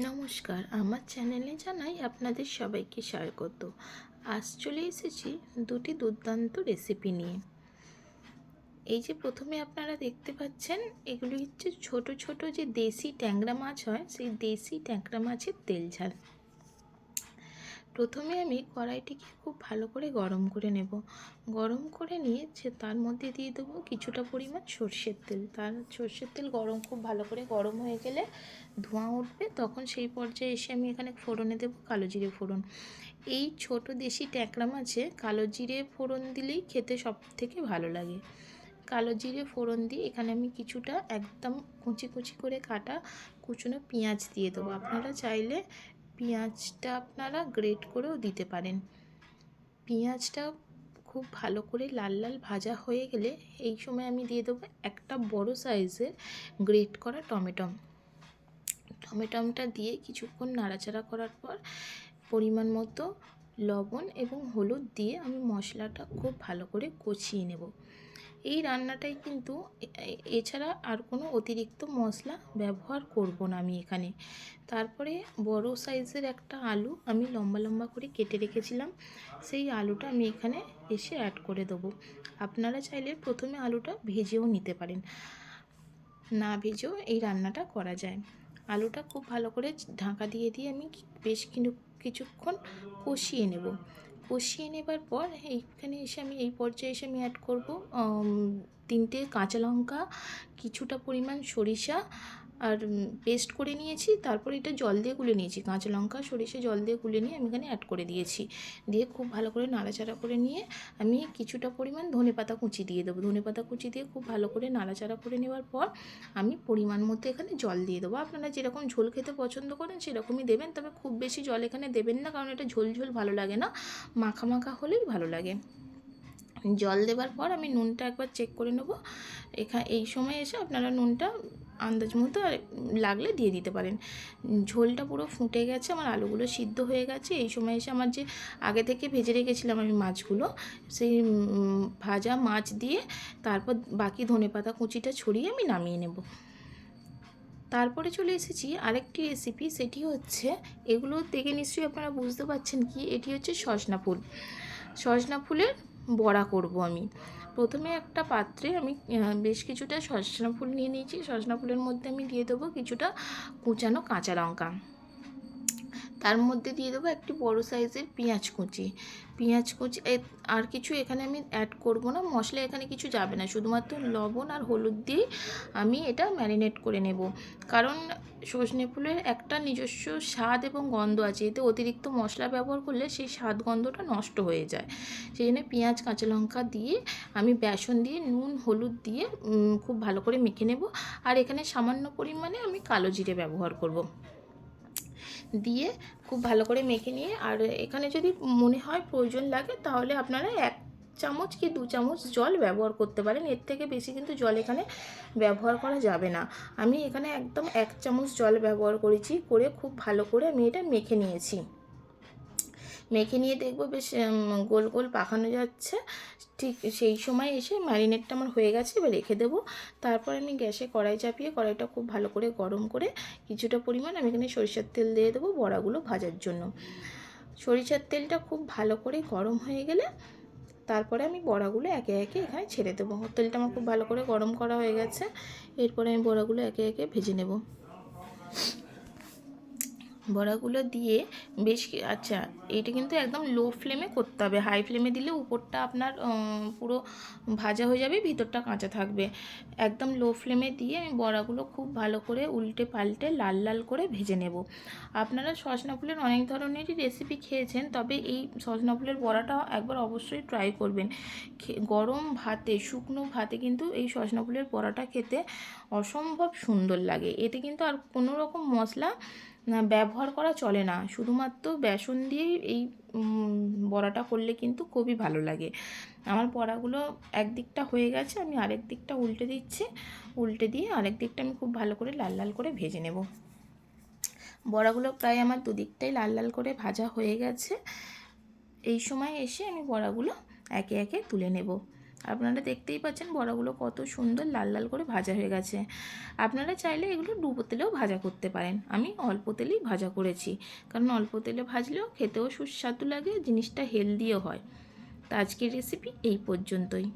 নমস্কার, আমার চ্যানেলে জানাই আপনাদের সবাইকে স্বাগত। আজ চলে এসেছি দুটি দুর্দান্ত রেসিপি নিয়ে। এই যে প্রথমে আপনারা দেখতে পাচ্ছেন, এগুলি হচ্ছে ছোট ছোট যে দেশি ট্যাংরা মাছ হয়, সেই দেশি ট্যাংরা মাছের তেল ঝাল। প্রথমে আমি কড়াইটিকে খুব ভালো করে গরম করে নেব। গরম করে নিয়ে তার মধ্যে দিয়ে দেবো কিছুটা পরিমাণ সর্ষের তেল। সর্ষের তেল খুব ভালো করে গরম হয়ে গেলে ধোঁয়া উঠবে, তখন সেই পর্যায়ে এসে আমি এখানে ফোড়নে দেবো কালো জিরে ফোড়ন। এই ছোট দেশি ট্যাংরা মাছে কালো জিরে ফোড়ন দিলেই খেতে সব থেকে ভালো লাগে। কালো জিরে ফোড়ন দিয়ে এখানে আমি কিছুটা একদম কুচি কুচি করে কাটা কুচনো পেঁয়াজ দিয়ে দেবো। আপনারা চাইলে পেঁয়াজটা আপনারা গ্রেট করেও দিতে পারেন। পেঁয়াজটা খুব ভালো করে লাল লাল ভাজা হয়ে গেলে এই সময় আমি দিয়ে দেবো একটা বড় সাইজের গ্রেট করা টমেটোটা দিয়ে কিছুক্ষণ নাড়াচাড়া করার পর পরিমাণ মতো লবণ এবং হলুদ দিয়ে আমি মশলাটা খুব ভালো করে কষিয়ে নেব। এই রান্নাটাই কিন্তু এছাড়া আর কোনো অতিরিক্ত মশলা ব্যবহার করব না আমি এখানে। তারপরে বড় সাইজের একটা আলু আমি লম্বা লম্বা করে কেটে রেখেছিলাম, সেই আলুটা আমি এখানে এসে অ্যাড করে দেবো। আপনারা চাইলে প্রথমে আলুটা ভেজেও নিতে পারেন, না ভেজেও এই রান্নাটা করা যায়। আলুটা খুব ভালো করে ঢাকা দিয়ে আমি বেশ কিছুক্ষণ কষিয়ে নেব। কষিয়ে নেবার পর এইখানে এসে আমি এই পর্যায়ে এসে আমি অ্যাড করব 3টে কাঁচা লঙ্কা, কিছুটা পরিমাণ সরিষা আর পেস্ট করে নিয়েছি। তারপর এটা জল দিয়ে গুলে নিয়েছি, কাঁচা লঙ্কা সরিষা জল দিয়ে গুলে নিয়ে আমি এখানে অ্যাড করে দিয়েছি। দিয়ে খুব ভালো করে নাড়াচাড়া করে নিয়ে আমি কিছুটা পরিমাণ ধনেপাতা কুচি দিয়ে দেবো। ধনেপাতা কুচি দিয়ে খুব ভালো করে নাড়াচাড়া করে নেওয়ার পর আমি পরিমাণ মতো এখানে জল দিয়ে দেবো। আপনারা যেরকম ঝোল খেতে পছন্দ করেন সেরকমই দেবেন, তবে খুব বেশি জল এখানে দেবেন না, কারণ এটা ঝোল ঝোল ভালো লাগে না, মাখা মাখা হলেই ভালো লাগে। জল দেওয়ার পর আমি নুনটা একবার চেক করে নেব। এই সময় এসে আপনারা নুনটা আন্দাজ মতো লাগলে দিয়ে দিতে পারেন। ঝোলটা পুরো ফুটে গেছে, আমার আলুগুলো সিদ্ধ হয়ে গেছে। এই সময় এসে আমার যে আগে থেকে ভেজে রেখেছিলাম আমি মাছগুলো, সেই ভাজা মাছ দিয়ে তারপর বাকি ধনেপাতা কুচিটা ছড়িয়ে আমি নামিয়ে নেব। তারপরে চলে এসেছি আরেকটি রেসিপি, সেটি হচ্ছে, এগুলো দেখে নিশ্চয়ই আপনারা বুঝতে পারছেন কি, এটি হচ্ছে সজনা ফুল। সজনা ফুলের বড়া করব আমি। প্রথমে একটা পাত্রে আমি বেশ কিছুটা সজনা ফুল নিয়ে নিয়েছি। সজনা ফুলের মধ্যে আমি দিয়ে দেবো কিছুটা কুচানো কাঁচা লঙ্কা। তার মধ্যে দিয়ে দেবো একটি বড় সাইজের পেঁয়াজ কুচি। আর কিছু এখানে আমি অ্যাড করব না, মশলা এখানে কিছু যাবে না, শুধুমাত্র লবণ আর হলুদ দিয়ে আমি এটা ম্যারিনেট করে নেব। কারণ সজনে ফুলের একটা নিজস্ব স্বাদ এবং গন্ধ আছে, এতে অতিরিক্ত মশলা ব্যবহার করলে সেই স্বাদ গন্ধটা নষ্ট হয়ে যায়। সেই জন্য পেঁয়াজ কাঁচা লঙ্কা দিয়ে আমি বেসন দিয়ে নুন হলুদ দিয়ে খুব ভালো করে মেখে নেব। আর এখানে সামান্য পরিমাণে আমি কালো জিরে ব্যবহার করব। দিয়ে খুব ভালো করে মেখে নিয়ে, আর এখানে যদি মনে হয় প্রয়োজন লাগে তাহলে আপনারা 1 চামচ কি 2 চামচ জল ব্যবহার করতে পারেন, এর থেকে বেশি কিন্তু জল এখানে ব্যবহার করা যাবে না। আমি এখানে একদম 1 চামচ জল ব্যবহার করেছি, করে খুব ভালো করে আমি এটা মেখে নিয়েছি। মেখে নিয়ে দেখবো বেশ গোল গোল পাকানো যাচ্ছে, ঠিক সেই সময় এসে ম্যারিনেটটা আমার হয়ে গেছে, এবার রেখে দেবো। তারপর আমি গ্যাসে কড়াই চাপিয়ে কড়াইটা খুব ভালো করে গরম করে কিছুটা পরিমাণ আমি এখানে সরিষার তেল দিয়ে দেবো বড়াগুলো ভাজার জন্য। সরিষার তেলটা খুব ভালো করে গরম হয়ে গেলে তারপরে আমি বড়াগুলো একে একে এখানে ছেড়ে দেবো। তেলটা আমার খুব ভালো করে গরম করা হয়ে গেছে, এরপরে আমি বড়াগুলো একে একে ভেজে নেব। বড়াগুলো দিয়ে আচ্ছা, এটা কিন্তু একদম লো ফ্লেমে করতে হবে, হাই ফ্লেমে দিলে উপরটা আপনার পুরো ভাজা হয়ে যাবে, ভিতরটা কাঁচা থাকবে। একদম লো ফ্লেমে দিয়ে আমি বড়াগুলো খুব ভালো করে উল্টে পাল্টে লাল লাল করে ভেজে নেব। আপনারা সজনা ফুলের অনেক ধরনেরই রেসিপি খেয়েছেন, তবে এই সজনা ফুলের বড়াটা একবার অবশ্যই ট্রাই করবেন। গরম ভাতে, শুকনো ভাতে কিন্তু এই সজনা ফুলের বড়াটা খেতে অসম্ভব সুন্দর লাগে। এতে কিন্তু আর কোনো রকম মশলা ব্যবহার করা চলে না, শুধুমাত্র বেসন দিয়েই এই বড়াটা করলে কিন্তু খুবই ভালো লাগে। আমার বড়াগুলো একদিকটা হয়ে গেছে, আমি আরেক দিকটা উল্টে দিচ্ছি। উল্টে দিয়ে আরেক দিকটা আমি খুব ভালো করে লাল লাল করে ভেজে নেব। বড়াগুলো প্রায় আমার দুদিকটাই লাল লাল করে ভাজা হয়ে গেছে। এই সময় এসে আমি বড়াগুলো একে একে তুলে নেব। আপনারা দেখতেই পাচ্ছেন বড়াগুলো কত সুন্দর লাল লাল করে ভাজা হয়ে গেছে। আপনারা চাইলে এগুলো ডুবো তেলেও ভাজা করতে পারেন। আমি অল্প তেলেই ভাজা করেছি, কারণ অল্প তেলে ভাজলেও খেতেও সুস্বাদু লাগে, জিনিসটা হেলদিও হয়। তো আজকের রেসিপি এই পর্যন্তই।